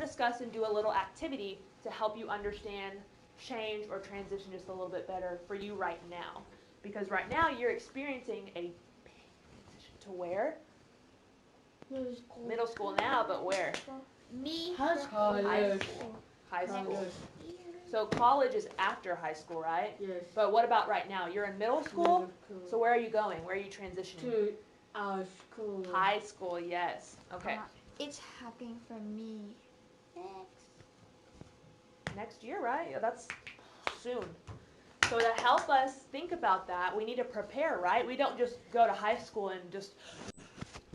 discuss and do a little activity to help you understand change or transition just a little bit better for you right now. Because right now you're experiencing a transition to where? Middle school. Middle school now, but where? Me. High school. High school. So college is after high school, right? Yes. But what about right now? You're in middle school? So where are you going? Where are you transitioning? To our school. High school, yes. Okay. It's happening for me Next year, right? Yeah, that's soon. So to help us think about that, we need to prepare, right? We don't just go to high school and just,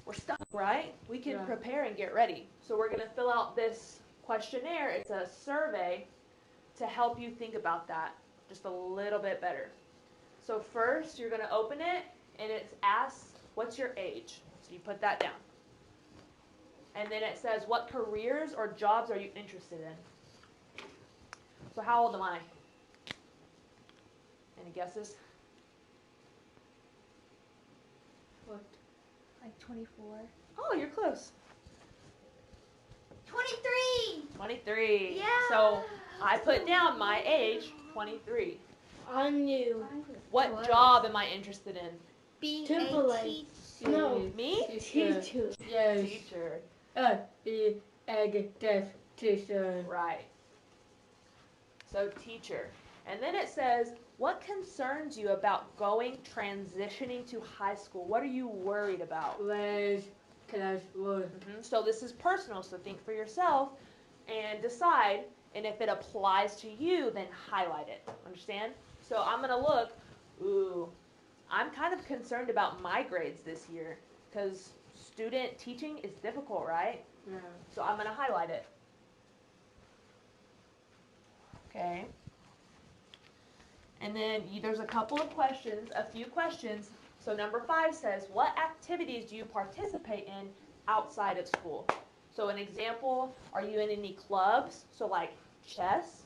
we're stuck, right? We can prepare and get ready. So we're going to fill out this questionnaire. It's a survey to help you think about that just a little bit better. So first, you're going to open it, and it asks, what's your age? So you put that down. And then it says, what careers or jobs are you interested in? So how old am I? Any guesses? What? like 24. Oh, you're close. 23. 23. Yeah. So I put down my age, 23. I knew. What job am I interested in? Being Temple a life. teacher. No. Me? Teacher. Yes. Teacher. The teacher. Right. So teacher. And then it says, what concerns you about transitioning to high school? What are you worried about? Where's classroom? So this is personal, so think for yourself and decide. And if it applies to you, then highlight it. Understand? So I'm going to look, I'm kind of concerned about my grades this year because student teaching is difficult, right? Yeah. So I'm going to highlight it. Okay. And then there's a couple of questions, a few questions. So number 5 says, what activities do you participate in outside of school? So an example, are you in any clubs? So like chess,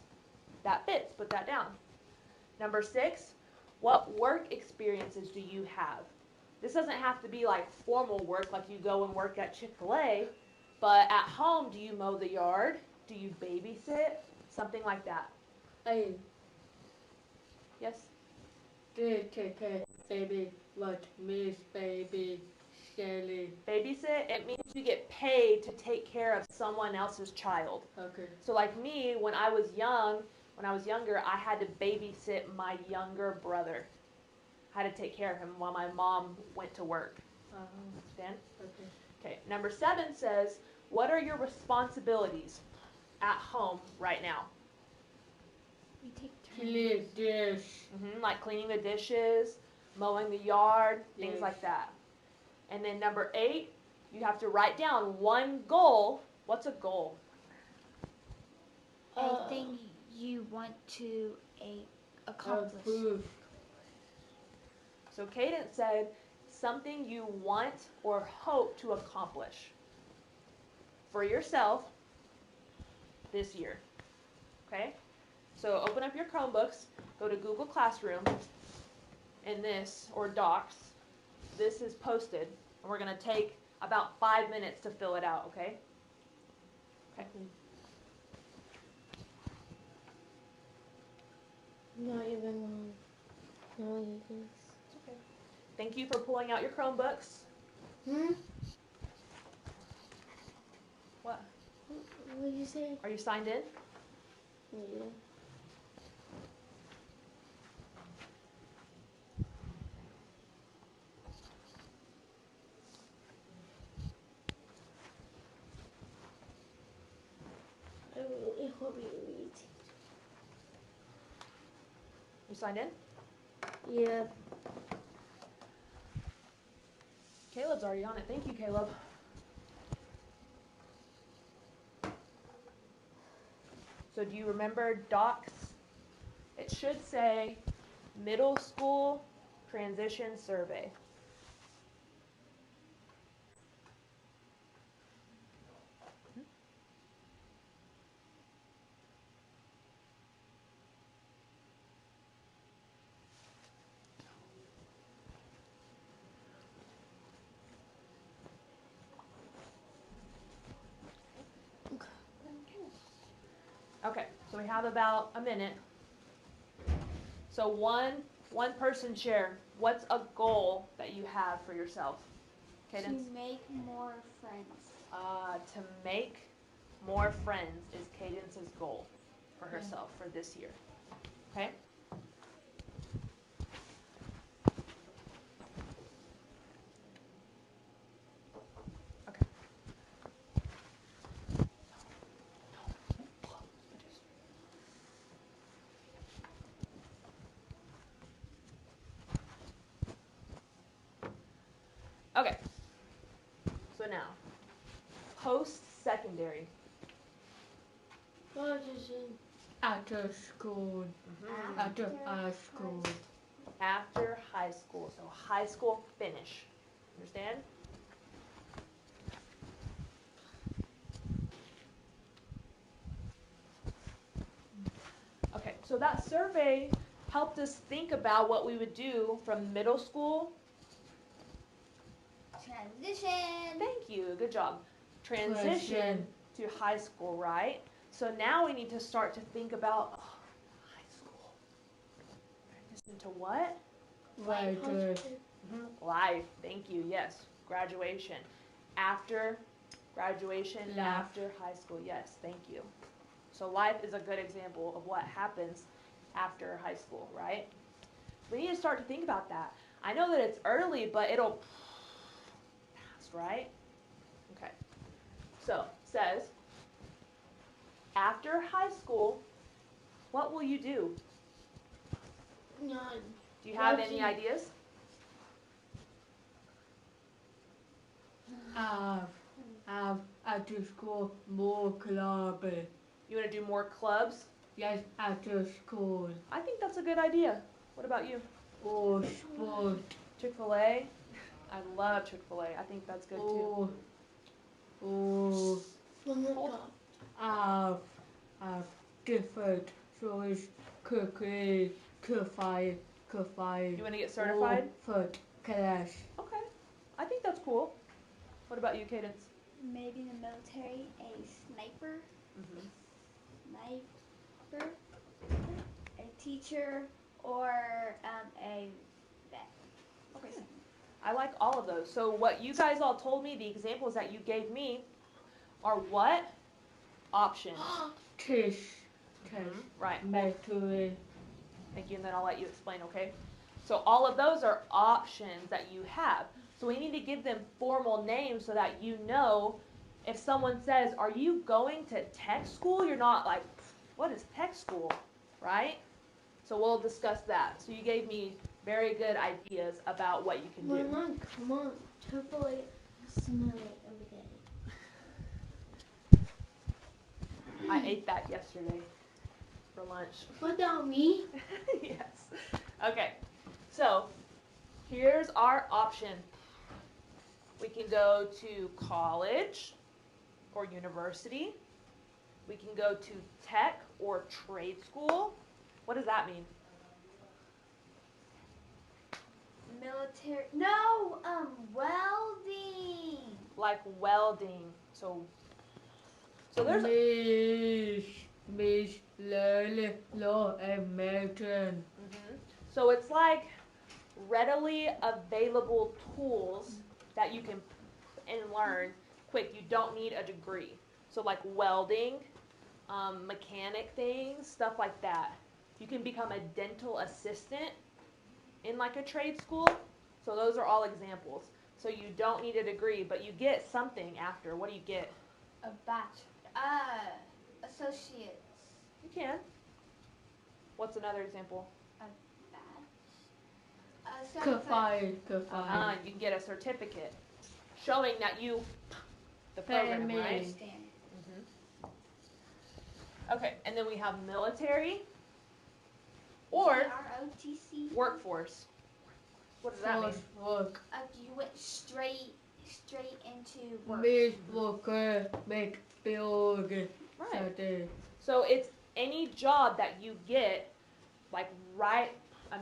that fits, put that down. Number 6, what work experiences do you have? This doesn't have to be like formal work, like you go and work at Chick-fil-A, but at home, do you mow the yard? Do you babysit? Something like that. Hey, Yes? baby, what Miss Baby Shelly. Babysit, it means you get paid to take care of someone else's child. Okay. So like me, when I was younger, I had to babysit my younger brother. I had to take care of him while my mom went to work. Understand? Okay. Okay, number 7 says, what are your responsibilities at home right now? We take Clean dish. Like cleaning the dishes, mowing the yard, things Yes. like that. And then number 8, you have to write down one goal. What's a goal? anything you want to accomplish. Food. So Cadence said, something you want or hope to accomplish for yourself this year. Okay? So open up your Chromebooks, go to Google Classroom, and this, or Docs, this is posted, and we're going to take about 5 minutes to fill it out, okay? Okay. Not even one. No, you can. It's okay. Thank you for pulling out your Chromebooks. What? What did you say? Are you signed in? Yeah. I really hope you read. You signed in? Yeah. Caleb's already on it. Thank you, Caleb. So do you remember Docs? It should say Middle School Transition Survey. Okay. Okay, so we have about a minute. So one person share. What's a goal that you have for yourself? Cadence? To make more friends. To make more friends is Cadence's goal for herself for this year. Okay? Okay. Okay. So now, post-secondary. What is it? After school. After high school. After high school. So high school finish. Understand? Okay, so that survey helped us think about what we would do from middle school. Transition. Thank you, good job. Transition to high school, right? So now we need to start to think about high school. Transition to what? Right. Life. Thank you. Yes. Graduation. After graduation, Life. after high school. Yes. Thank you. So life is a good example of what happens after high school, right? We need to start to think about that. I know that it's early, but it'll pass, right? Okay. So, it says, after high school, what will you do? None. Do you have any ideas? After school more club. You want to do more clubs? Yes, after school. I think that's a good idea. What about you? Or sport. Chick-fil-A? I love Chick-fil-A. I think that's good too. Or One more Hold- time. different choice cookie, coffee. You want to get certified? Foot class. Okay. I think that's cool. What about you, Cadence? Maybe in the military, a sniper, a teacher, or a vet. Okay. I like all of those. So what you guys all told me, the examples that you gave me, are what? Options. Test. Right. Mentally. Thank you, and then I'll let you explain, okay? So all of those are options that you have. So we need to give them formal names so that you know if someone says, are you going to tech school? You're not like, what is tech school, right? So we'll discuss that. So you gave me very good ideas about what you can do. Mom, come on. Triple A. Smell it every day. I ate that yesterday for lunch. Without me? Yes. Okay. So here's our option. We can go to college or university. We can go to tech or trade school. What does that mean? Military. No, welding. Like welding. So there's Miss Law American. So it's like readily available tools that you can and learn quick. You don't need a degree. So like welding, mechanic things, stuff like that. You can become a dental assistant in like a trade school. So those are all examples. So you don't need a degree, but you get something after. What do you get? A bachelor. Associates. You can. What's another example? Certified. Coffee. You can get a certificate showing that you the program, Family. right? Understand. Okay, and then we have military or ROTC. workforce. What does that mean? Work. You went straight into work. Miss Walker make build. Right. So it's any job that you get like right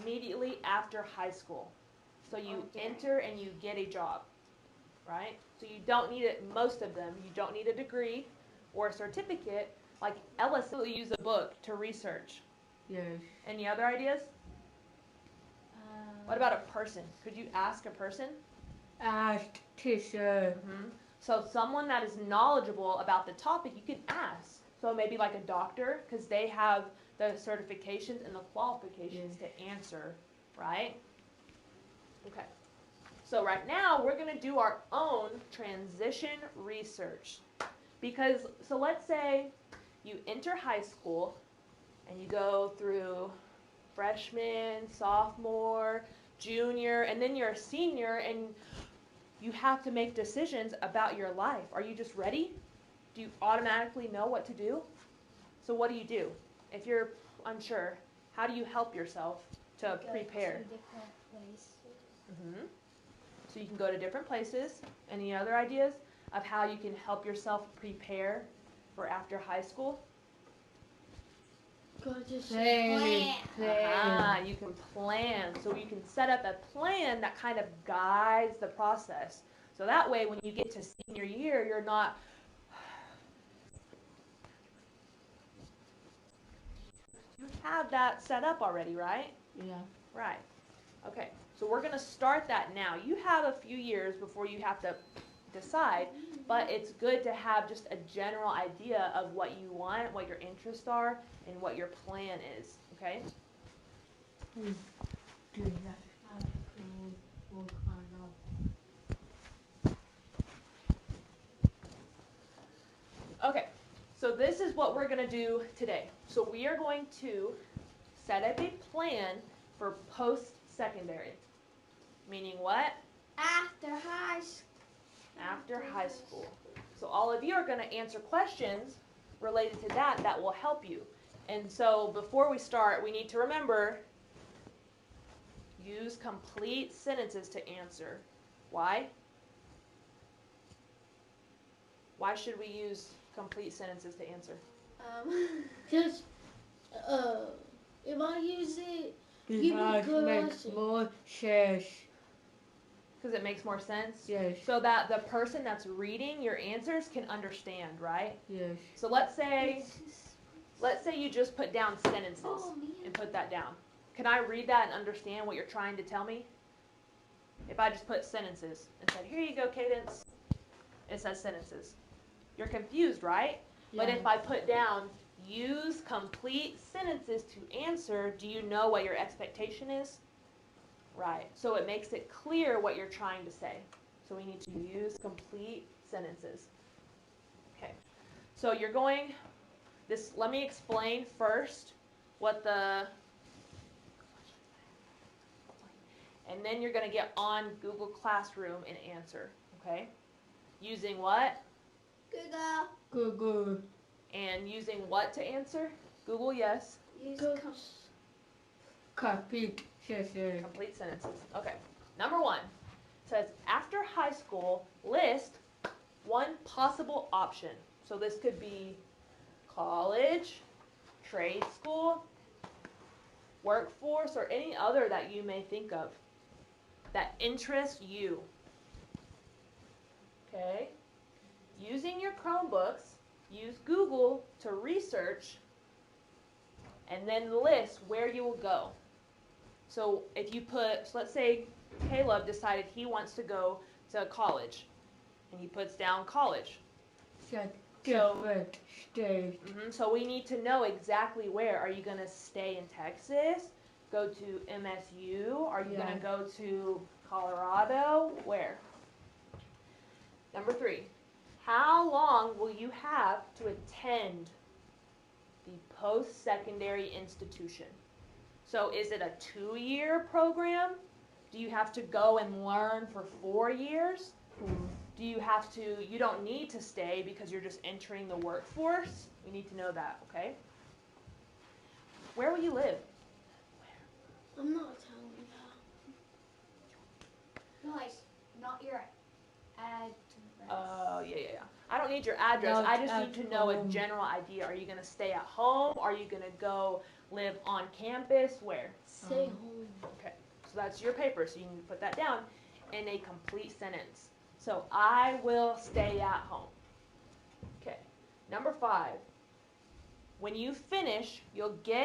immediately after high school. So you Okay. enter and you get a job, right? So you don't need it, most of them, you don't need a degree or a certificate. Like Ellis will use a book to research. Yes. Any other ideas? What about a person? Could you ask a person? Ask teacher. So someone that is knowledgeable about the topic, you can ask. So maybe like a doctor, because they have the certifications and the qualifications to answer, right? Okay. So right now, we're going to do our own transition research. Because, so let's say you enter high school and you go through freshman, sophomore, junior, and then you're a senior and you have to make decisions about your life. Are you just ready? Do you automatically know what to do? So what do? If you're unsure, how do you help yourself to prepare? To different places. So you can go to different places. Any other ideas of how you can help yourself prepare for after high school? Go to Plan. You can plan. So you can set up a plan that kind of guides the process. So that way when you get to senior year, you're not you have that set up already, right? Yeah. Right. Okay. So we're going to start that now. You have a few years before you have to decide, but it's good to have just a general idea of what you want, what your interests are, and what your plan is, okay? Okay, so this is what we're going to do today. So we are going to set up a plan for post-secondary, meaning what? After high school. After high school. So all of you are going to answer questions related to that will help you. And so before we start, we need to remember, use complete sentences to answer. Why? Why should we use complete sentences to answer? Because if I use it, Because good makes answer. more sense. Because it makes more sense? Yes. So that the person that's reading your answers can understand, right? Yes. So let's say you just put down sentences and put that down. Can I read that and understand what you're trying to tell me? If I just put sentences and said, here you go, Cadence, it says sentences. You're confused, right? But if I put down, use complete sentences to answer, do you know what your expectation is? Right. So it makes it clear what you're trying to say. So we need to use complete sentences. Okay. So you're going, let me explain first what and then you're going to get on Google Classroom and answer. Okay. Using what? Google. And using what to answer? Google, yes. Use Complete sentences. Complete sentences. Okay. Number 1 says, after high school, list one possible option. So this could be college, trade school, workforce, or any other that you may think of that interests you. Okay. Using your Chromebooks, use Google to research and then list where you will go. So if you put, so let's say Caleb decided he wants to go to college, and he puts down college. Different state. So we need to know exactly where. Are you going to stay in Texas? Go to MSU? Are you going to go to Colorado? Where? Number 3, how long will you have to attend the post-secondary institution? So is it a 2-year program? Do you have to go and learn for 4 years? Do you have to, you don't need to stay because you're just entering the workforce? We need to know that, okay? Where will you live? I'm not telling you. Nice. Not your address. Oh, yeah. I don't need your address. No, I just need to know a home. general idea. Are you going to stay at home? Are you going to go live on campus? Where? Stay home. Okay, so that's your paper, so you need to put that down in a complete sentence. So, I will stay at home. Okay, number 5. When you finish, you'll get